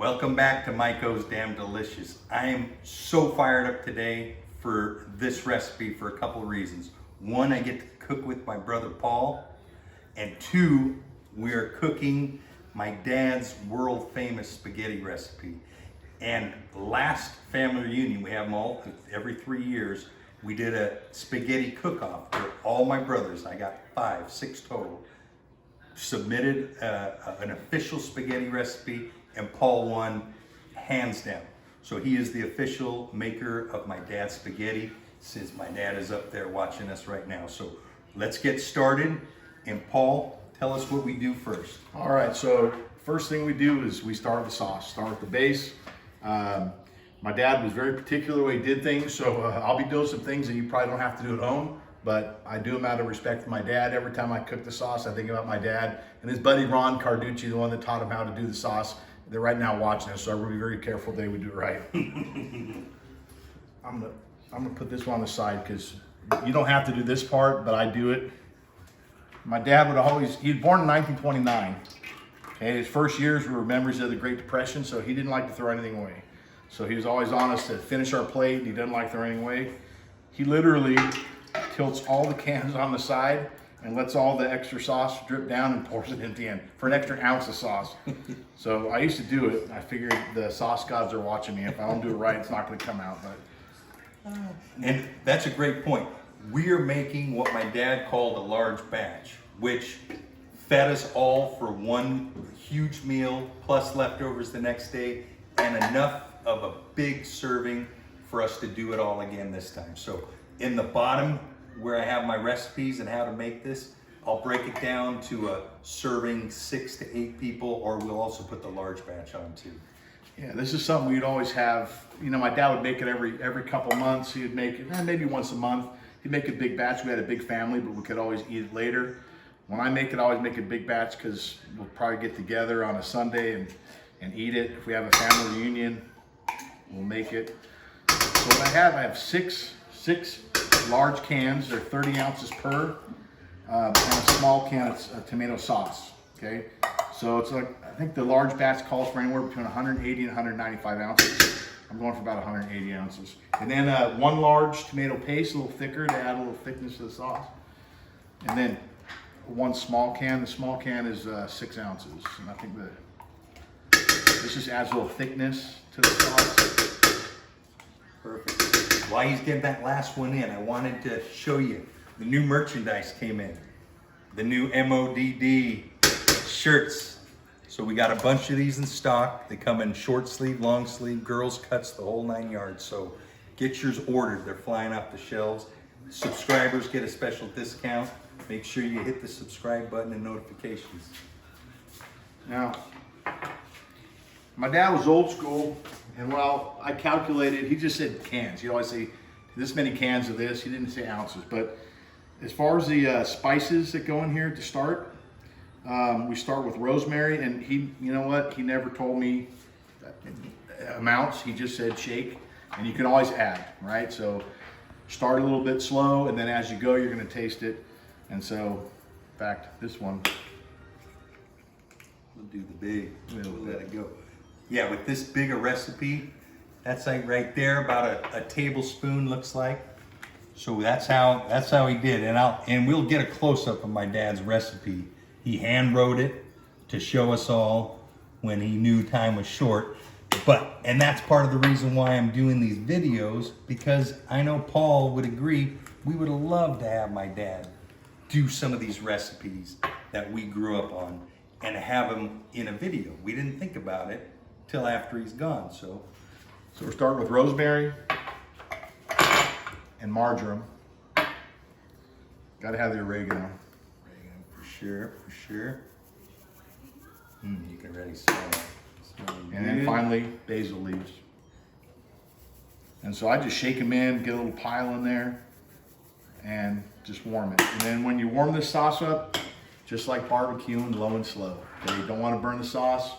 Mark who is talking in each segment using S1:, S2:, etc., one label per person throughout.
S1: Welcome back to Miko's Damn Delicious. I am so fired up today for this recipe for a couple of reasons. One, I get to cook with my brother Paul, and two, we are cooking my dad's world famous spaghetti recipe. And last family reunion, we have them all every 3 years, we did a spaghetti cook-off for all my brothers. I got 6 total. Submitted an official spaghetti recipe, and Paul won hands down. So he is the official maker of my dad's spaghetti, since my dad is up there watching us right now. So let's get started. And Paul, tell us what we do first.
S2: All right, so first thing we do is we start with the sauce, start with the base. My dad was very particular the way he did things, so I'll be doing some things that you probably don't have to do at home, but I do them out of respect for my dad. Every time I cook the sauce, I think about my dad and his buddy Ron Carducci, the one that taught him how to do the sauce. They're right now watching us, so I'm gonna be very careful today we do it right. I'm gonna put this one on the side because you don't have to do this part, but I do it. My dad would always, he was born in 1929. Okay, his first years were memories of the Great Depression, so he didn't like to throw anything away. So he was always on us to finish our plate. He doesn't like throwing anything away. He literally tilts all the cans on the side and lets all the extra sauce drip down and pours it in the end for an extra ounce of sauce. So I used to do it. I figured the sauce gods are watching me. If I don't do it right, it's not gonna come out. But
S1: And that's a great point. We are making what my dad called a large batch, which fed us all for one huge meal, plus leftovers the next day, and enough of a big serving for us to do it all again this time. So in the bottom where I have my recipes and how to make this, I'll break it down to a serving 6 to 8 people, or we'll also put the large batch on too.
S2: yeah, this is something we'd always have. You know, my dad would make it every couple months. He would make it maybe once a month. He'd make a big batch. We had a big family, but we could always eat it later. When I make it, I always make a big batch because we'll probably get together on a Sunday and eat it. If we have a family reunion, we'll make it. So what I have six large cans. They're 30 ounces per, and a small can of tomato sauce. Okay, so it's like, I think the large batch calls for anywhere between 180 and 195 ounces. I'm going for about 180 ounces. And then one large tomato paste, a little thicker to add a little thickness to the sauce. And then one small can. The small can is 6 ounces. And I think this just adds a little thickness to the sauce.
S1: Perfect. While he's getting that last one in, I wanted to show you the new merchandise came in. The new MODD shirts. So we got a bunch of these in stock. They come in short sleeve, long sleeve, girls cuts, the whole 9 yards. So get yours ordered. They're flying off the shelves. Subscribers get a special discount. Make sure you hit the subscribe button and notifications.
S2: Now, my dad was old school, and while I calculated, he just said cans. He always say this many cans of this. He didn't say ounces. But as far as the spices that go in here to start, we start with rosemary, and he, you know what? He never told me amounts. He just said shake, and you can always add, right? So start a little bit slow, and then as you go, you're going to taste it. And so, in fact, this one,
S1: We'll do the big. We'll let it go. Yeah, with this big a recipe, that's like right there, about a tablespoon looks like. So that's how he did. And we'll get a close up of my dad's recipe. He hand wrote it to show us all when he knew time was short. And that's part of the reason why I'm doing these videos, because I know Paul would agree, we would have loved to have my dad do some of these recipes that we grew up on and have them in a video. We didn't think about it till after he's gone. So
S2: we're starting with rosemary and marjoram. Got to have the oregano.
S1: For sure. You can already smell it.
S2: And then finally, basil leaves. And so I just shake them in, get a little pile in there, and just warm it. And then when you warm this sauce up, just like barbecuing, low and slow. Okay, you don't want to burn the sauce.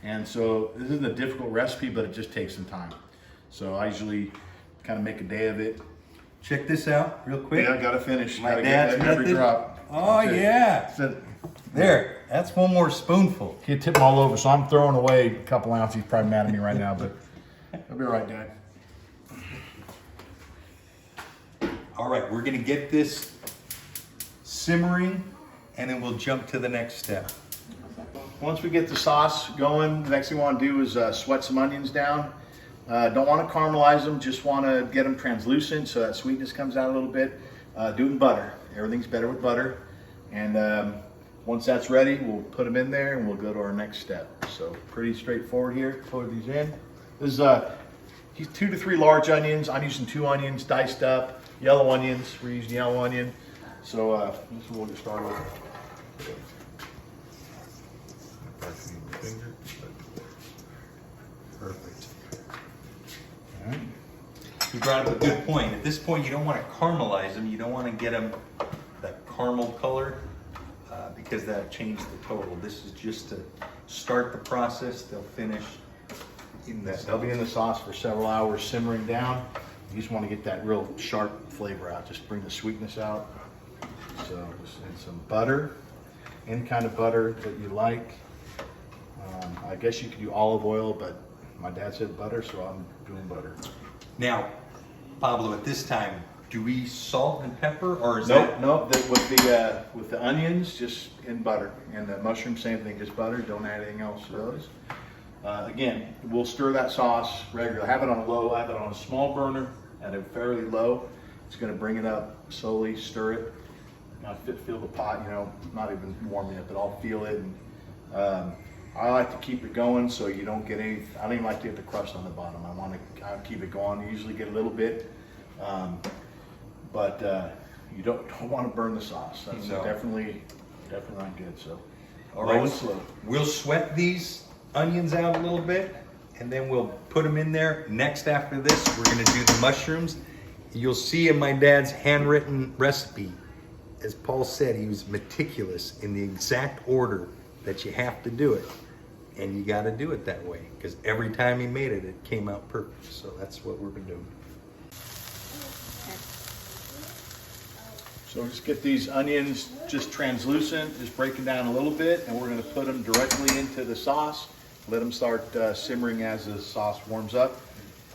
S2: And so this isn't a difficult recipe, but it just takes some time. So I usually kind of make a day of it.
S1: Check this out real quick.
S2: Yeah, I gotta finish.
S1: My
S2: Gotta
S1: dad's
S2: get every
S1: method.
S2: drop.
S1: Oh yeah.
S2: So,
S1: There, that's one more spoonful.
S2: can't tip them all over, so I'm throwing away a couple ounces. He's probably mad at me right now, but I'll be all right, Dad.
S1: All right, we're gonna get this simmering and then we'll jump to the next step.
S2: Once we get the sauce going, the next thing we want to do is sweat some onions down. Don't want to caramelize them, just want to get them translucent so that sweetness comes out a little bit. Do it in butter. Everything's better with butter. And once that's ready, we'll put them in there and we'll go to our next step. So pretty straightforward here. Put these in. This is 2 to 3 large onions. I'm using 2 onions diced up. Yellow onions. We're using yellow onion. So this is what we'll get started with.
S1: Perfect. All right. You brought up a good point. At this point, you don't want to caramelize them. You don't want to get them that caramel color because that'll change the total. This is just to start the process. They'll finish in the
S2: They'll be in the sauce for several hours simmering down. You just want to get that real sharp flavor out. Just bring the sweetness out. So just add some butter, any kind of butter that you like. I guess you could do olive oil, but my dad said butter, so I'm doing butter.
S1: Now, Pablo, at this time, do we salt and pepper, or is
S2: Nope. With the onions, just in butter, and the mushroom, same thing, just butter. Don't add anything else to those. Again, we'll stir that sauce regularly. Have it on a low. Have it on a small burner at a fairly low. It's going to bring it up slowly. Stir it. Feel the pot. Not even warming it, but I'll feel it. And, I like to keep it going so you don't get any. I don't even like to get the crust on the bottom. I want to keep it going. You usually get a little bit, but you don't want to burn the sauce. That's definitely not good. So,
S1: all right,
S2: low and slow.
S1: We'll sweat these onions out a little bit, and then we'll put them in there. Next, after this, we're going to do the mushrooms. You'll see in my dad's handwritten recipe, as Paul said, he was meticulous in the exact order that you have to do it. And you got to do it that way because every time he made it, it came out perfect. So that's what we're going to do.
S2: So just get these onions just translucent, just breaking down a little bit, and we're going to put them directly into the sauce. Let them start simmering as the sauce warms up.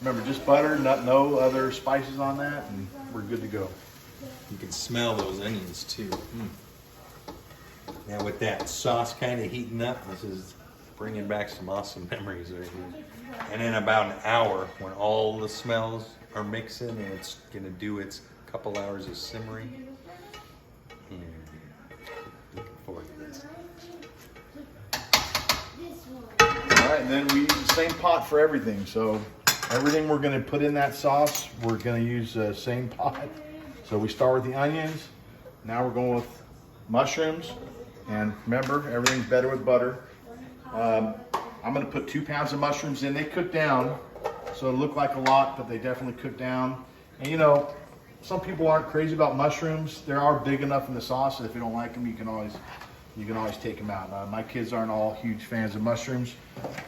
S2: Remember, just butter, no other spices on that, and we're good to go.
S1: You can smell those onions too. Now with that sauce kind of heating up, this is bringing back some awesome memories right here. And in about an hour, when all the smells are mixing and it's gonna do its couple hours of simmering. Looking forward to this.
S2: All right, and then we use the same pot for everything. So everything we're going to put in that sauce, we're going to use the same pot. So we start with the onions. Now we're going with mushrooms. And remember, everything's better with butter. I'm going to put 2 pounds of mushrooms in. They cook down, so it look like a lot, but they definitely cook down. And some people aren't crazy about mushrooms. They are big enough in the sauce that if you don't like them, you can always take them out. My kids aren't all huge fans of mushrooms,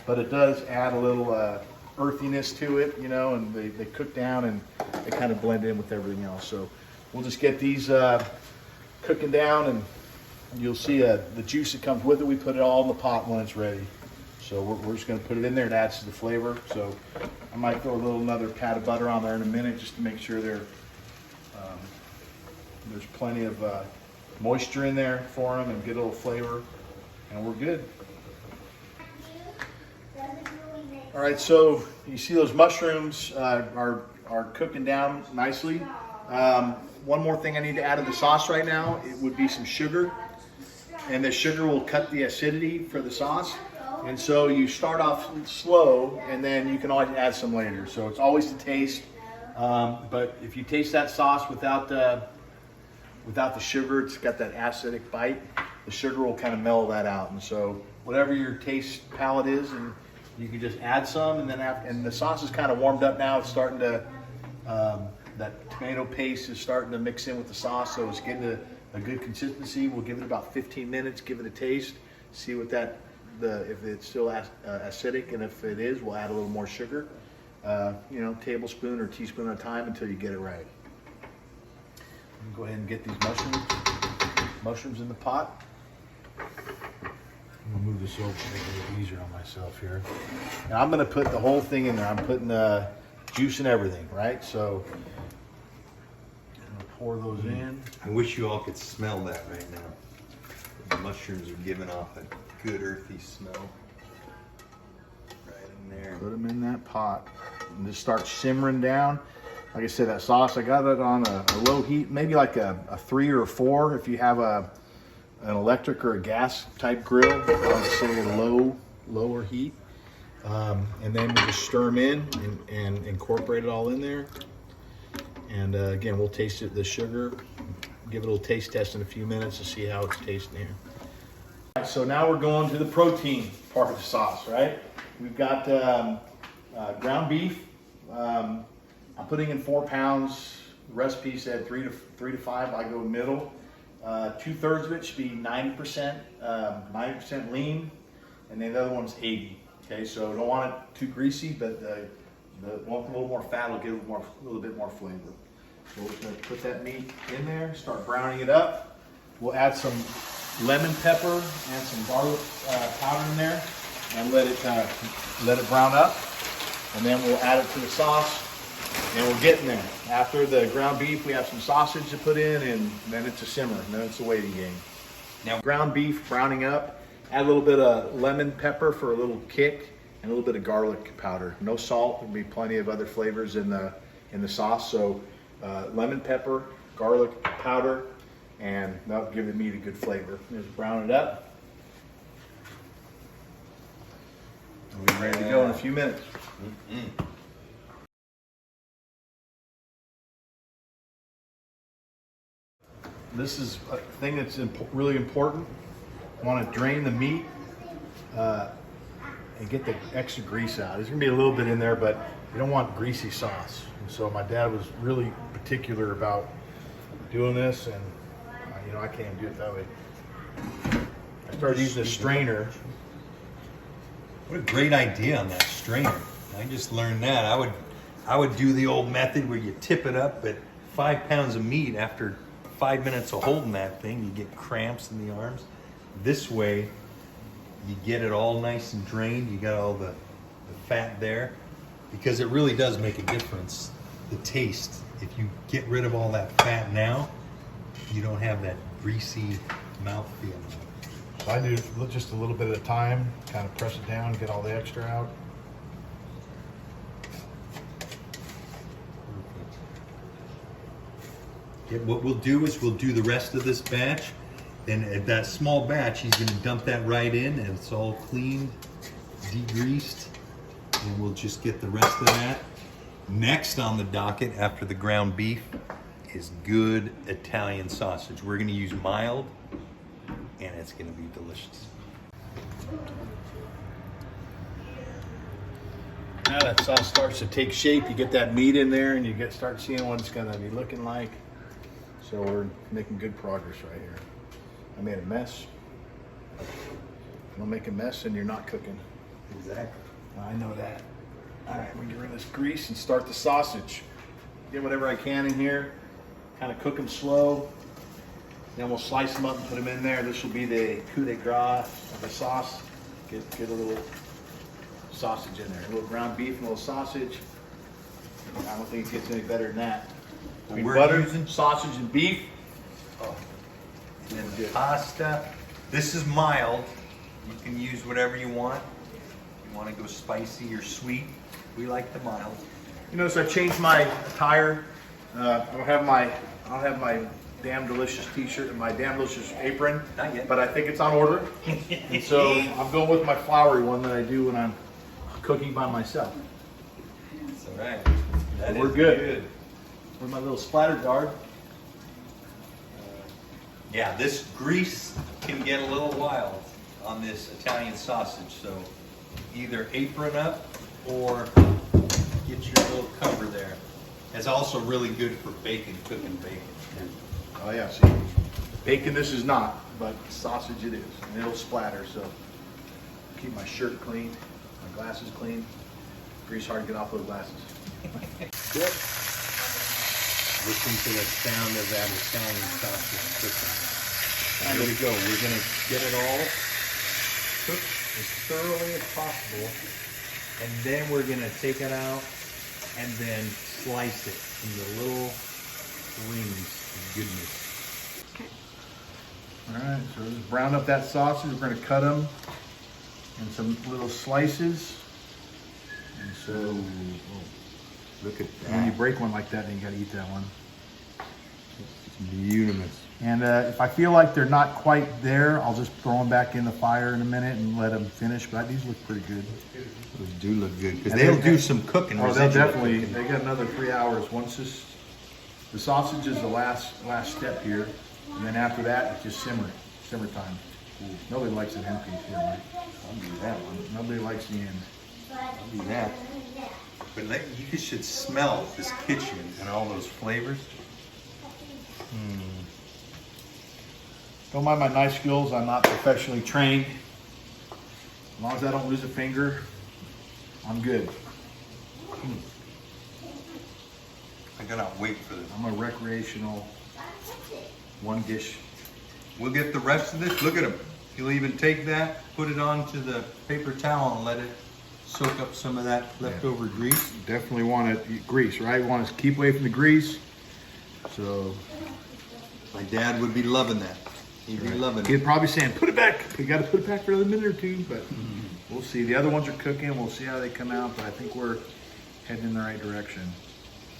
S2: but it does add a little earthiness to it, and they cook down and they kind of blend in with everything else. So we'll just get these cooking down, and you'll see the juice that comes with it. We put it all in the pot when it's ready. So we're just going to put it in there. It adds to the flavor. So I might throw another pat of butter on there in a minute just to make sure there's plenty of moisture in there for them and get a little flavor, and we're good. All right, so you see those mushrooms are cooking down nicely. One more thing I need to add to the sauce right now, it would be some sugar, and the sugar will cut the acidity for the sauce. And so you start off slow, and then you can always add some later. So it's always to taste, but if you taste that sauce without the sugar, it's got that acidic bite. The sugar will kind of mellow that out. And so whatever your taste palette is, and you can just add some, and then and the sauce is kind of warmed up now. It's starting to that tomato paste is starting to mix in with the sauce, so it's getting a good consistency. We'll give it about 15 minutes, give it a taste, see what if it's still acidic, and if it is, we'll add a little more sugar. Tablespoon or teaspoon at a time until you get it right. Go ahead and get these mushrooms. mushrooms in the pot. I'm gonna move this over to make it a little easier on myself here. Now I'm gonna put the whole thing in there. I'm putting juice and everything, right? So I'm gonna pour those in.
S1: I wish you all could smell that right now. The mushrooms are giving off a good earthy smell. Right in there.
S2: Put them in that pot and just start simmering down. Like I said, that sauce, I got it on a low heat, maybe like a 3 or a 4 if you have an electric or a gas type grill. I would say a lower heat. And then we just stir them in and incorporate it all in there. And again, we'll taste it, the sugar, give it a little taste test in a few minutes to see how it's tasting here. All right, so now we're going to the protein part of the sauce, right? We've got ground beef. I'm putting in 4 pounds. The recipe said 3 to 5. I go middle. 2/3 of it should be 90% lean, and then the other one's 80. Okay, so don't want it too greasy, but want a little more fat will give it a little bit more flavor. So we're just gonna put that meat in there, start browning it up. We'll add some lemon pepper and some garlic powder in there, and let it brown up. And then we'll add it to the sauce, and we're getting there. After the ground beef, we have some sausage to put in, and then it's a simmer, and then it's a waiting game. Now, ground beef browning up. Add a little bit of lemon pepper for a little kick, and a little bit of garlic powder. No salt. There'll be plenty of other flavors in the sauce. So lemon pepper, garlic powder, and that'll give the meat a good flavor. Just brown it up. And we're ready to go in a few minutes. This is a thing that's really important. You want to drain the meat and get the extra grease out. There's going to be a little bit in there, but you don't want greasy sauce. And so my dad was really particular about doing this, and I can't do it that way. I started using a strainer.
S1: What a great idea on that strainer. I just learned that. I would do the old method where you tip it up, but 5 pounds of meat, after 5 minutes of holding that thing, you get cramps in the arms. This way, you get it all nice and drained. You got all the fat there, because it really does make a difference. The taste. If you get rid of all that fat now, you don't have that greasy mouthfeel.
S2: So I do just a little bit at a time, kind of press it down, get all the extra out.
S1: Yeah, what we'll do is we'll do the rest of this batch. And at that small batch, he's going to dump that right in, and it's all cleaned, degreased, and we'll just get the rest of that. Next on the docket, after the ground beef, is good Italian sausage. We're going to use mild, and it's going to be delicious.
S2: Now that sauce starts to take shape, you get that meat in there, and you start seeing what it's going to be looking like. So we're making good progress right here. I made a mess. If you don't make a mess, then you're not cooking.
S1: Exactly.
S2: I know that. All right, we get rid of this grease and start the sausage. Get whatever I can in here. Kind of cook them slow. Then we'll slice them up and put them in there. This will be the coup de grace of the sauce. Get a little sausage in there. A little ground beef and a little sausage. I don't think it gets any better than that.
S1: We're
S2: butter,
S1: using
S2: sausage, and beef.
S1: Oh. And then the pasta. This is mild. You can use whatever you want. If you want to go spicy or sweet, we like the mild.
S2: You notice I changed my attire. I don't have my Damn Delicious t-shirt and my Damn Delicious apron.
S1: Not yet.
S2: But I think it's on order. And so I'm going with my flowery one that I do when I'm cooking by myself.
S1: That's all right. That
S2: We're
S1: is
S2: good. With my little splatter guard.
S1: Yeah, this grease can get a little wild on this Italian sausage, so either apron up or get your little cover there. It's also really good for bacon, cooking bacon.
S2: Oh yeah, see, bacon this is not, but sausage it is, and it'll splatter. So keep my shirt clean, my glasses clean. Grease hard to get off those glasses. Good.
S1: Listen to the sound of that Italian sausage cooking.
S3: Here we go. We're gonna get it all cooked as thoroughly as possible, and then we're gonna take it out and then slice it into little rings of goodness.
S2: All right, so just brown up that sausage. We're going to cut them in some little slices. And so,
S1: Look at
S2: when you
S1: that.
S2: break one like that, then you got to eat that one.
S1: It's beautiful.
S2: And if I feel like they're not quite there, I'll just throw them back in the fire in a minute and let them finish. But these look pretty good.
S1: Those do look good because
S2: And
S1: they'll
S2: then-
S1: do some cooking.
S2: Oh, they'll
S1: residual
S2: definitely.
S1: cooking.
S2: They got another 3 hours. Once this, the sausage is the last step here, and then after that, it's just simmer time. Nobody likes an end piece here, right?
S1: I'll do that one.
S2: Nobody likes the end.
S1: I'll do that. But you should smell this kitchen and all those flavors.
S2: Don't mind my knife skills. I'm not professionally trained. As long as I don't lose a finger, I'm good.
S1: I cannot wait for this.
S2: I'm a recreational one dish.
S1: We'll get the rest of this. Look at him. He'll even take that, put it onto the paper towel and let it soak up some of that leftover grease.
S2: Definitely want to grease, right? Want to keep away from the grease. So
S1: My dad would be loving that. He'd be loving it.
S2: he'd probably saying, "Put it back. We got to put it back for another minute or two." But we'll see. The other ones are cooking. We'll see how they come out. But I think we're heading in the right direction.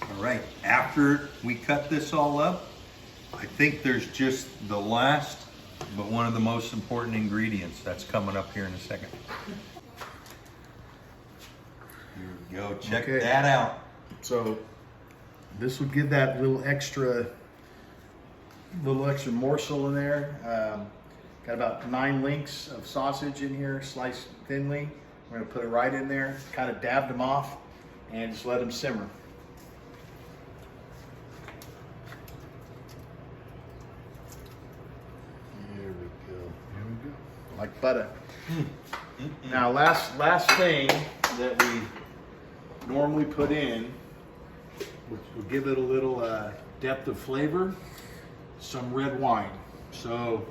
S1: All right. After we cut this all up, I think there's just the last, but one of the most important ingredients that's coming up here in a second. Here we go. Check
S2: Okay.
S1: that out.
S2: So this would give that little extra morsel in there. Got about 9 links of sausage in here, sliced thinly. We're gonna put it right in there, kind of dab them off, and just let them simmer. There we go. Like butter. Now, last thing that we normally put in, which will give it a little depth of flavor, some red wine. So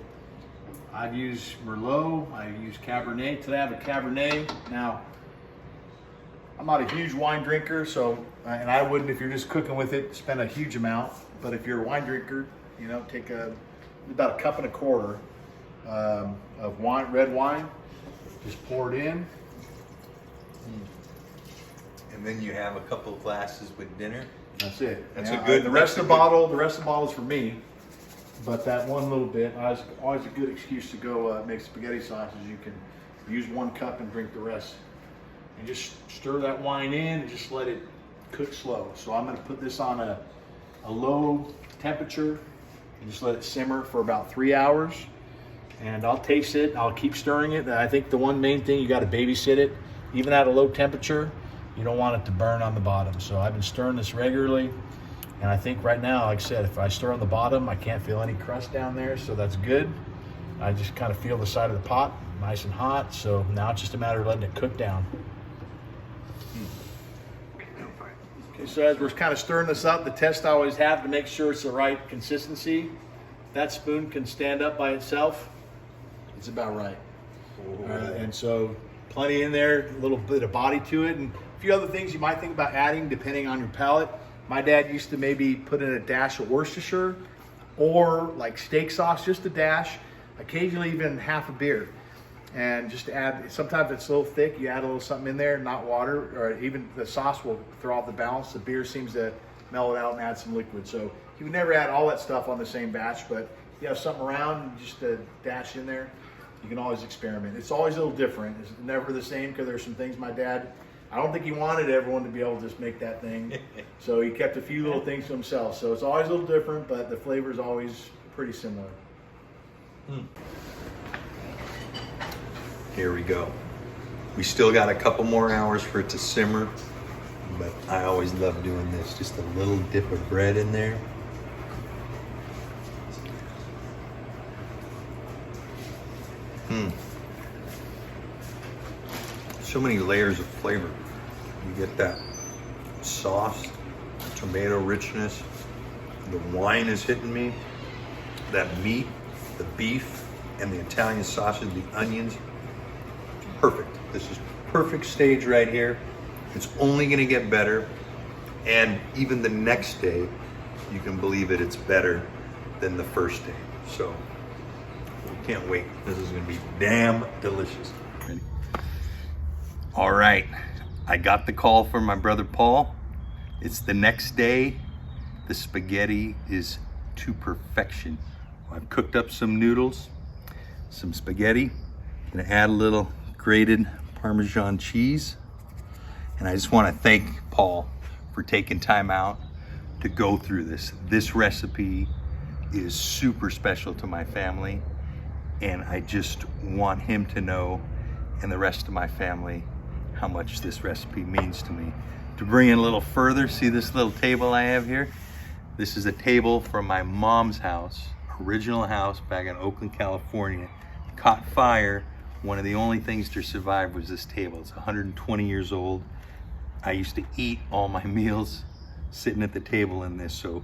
S2: I've used Merlot, I've used Cabernet. Today I have a Cabernet. Now, I'm not a huge wine drinker, so, and I wouldn't, if you're just cooking with it, spend a huge amount. But if you're a wine drinker, you know, take about 1.25 cups of wine, red wine, just pour it in.
S1: And then you have a couple of glasses with dinner.
S2: That's it.
S1: That's
S2: Yeah,
S1: a good.
S2: The rest of the bottle is for me. But that one little bit, always a good excuse to go make spaghetti sauces. You can use 1 cup and drink the rest. And just stir that wine in and just let it cook slow. So I'm going to put this on a low temperature and just let it simmer for about 3 hours. And I'll taste it. I'll keep stirring it. And I think the one main thing, you got to babysit it. Even at a low temperature, you don't want it to burn on the bottom. So I've been stirring this regularly. And I think right now, like I said, if I stir on the bottom, I can't feel any crust down there, so that's good. I just kind of feel the side of the pot, nice and hot. So now it's just a matter of letting it cook down. Okay, so as we're kind of stirring this up, the test I always have to make sure it's the right consistency. That spoon can stand up by itself. It's about right. And so plenty in there, a little bit of body to it, and a few other things you might think about adding depending on your palate. My dad used to maybe put in a dash of Worcestershire or like steak sauce, just a dash, occasionally even half a beer. And just to add, sometimes it's a little thick, you add a little something in there, not water, or even the sauce will throw off the balance. The beer seems to mellow it out and add some liquid. So you would never add all that stuff on the same batch, but if you have something around, just a dash in there, you can always experiment. It's always a little different. It's never the same because there's some things my dad, I don't think he wanted everyone to be able to just make that thing. So he kept a few little things to himself. So it's always a little different, but the flavor is always pretty similar.
S1: Here we go. We still got a couple more hours for it to simmer, but I always love doing this. Just a little dip of bread in there. So many layers of flavor. You get that sauce, tomato richness. The wine is hitting me. That meat the beef and the Italian sausage, the onions. Perfect. This is perfect stage right here. It's only gonna get better. And even the next day, you can believe it, it's better than the first day. So, we can't wait. This is gonna be damn delicious. Ready? All right, I got the call from my brother Paul. It's the next day. The spaghetti is to perfection. I've cooked up some noodles, some spaghetti. I'm gonna add a little grated Parmesan cheese. And I just wanna thank Paul for taking time out to go through this. This recipe is super special to my family. And I just want him to know, and the rest of my family, how much this recipe means to me. To bring it a little further, see this little table I have here? This is a table from my mom's house, original house back in Oakland, California. Caught fire. One of the only things to survive was this table. It's 120 years old. I used to eat all my meals sitting at the table in this, so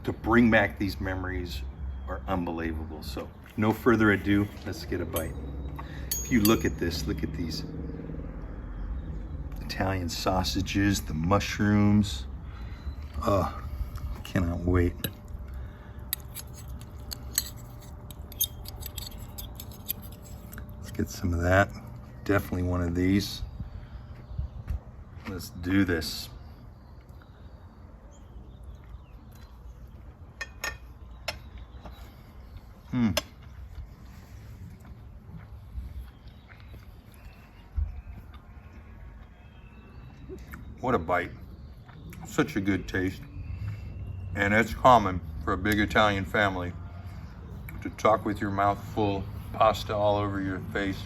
S1: to bring back these memories are unbelievable. So no further ado, let's get a bite. If you look at this, look at these Italian sausages, the mushrooms. Oh, cannot wait. Let's get some of that. Definitely one of these. Let's do this. What a bite. Such a good taste. And it's common for a big Italian family to talk with your mouth full, pasta all over your face,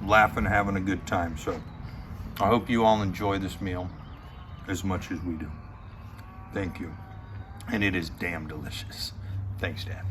S1: laughing, having a good time. So I hope you all enjoy this meal as much as we do. Thank you. And it is damn delicious. Thanks, Dad.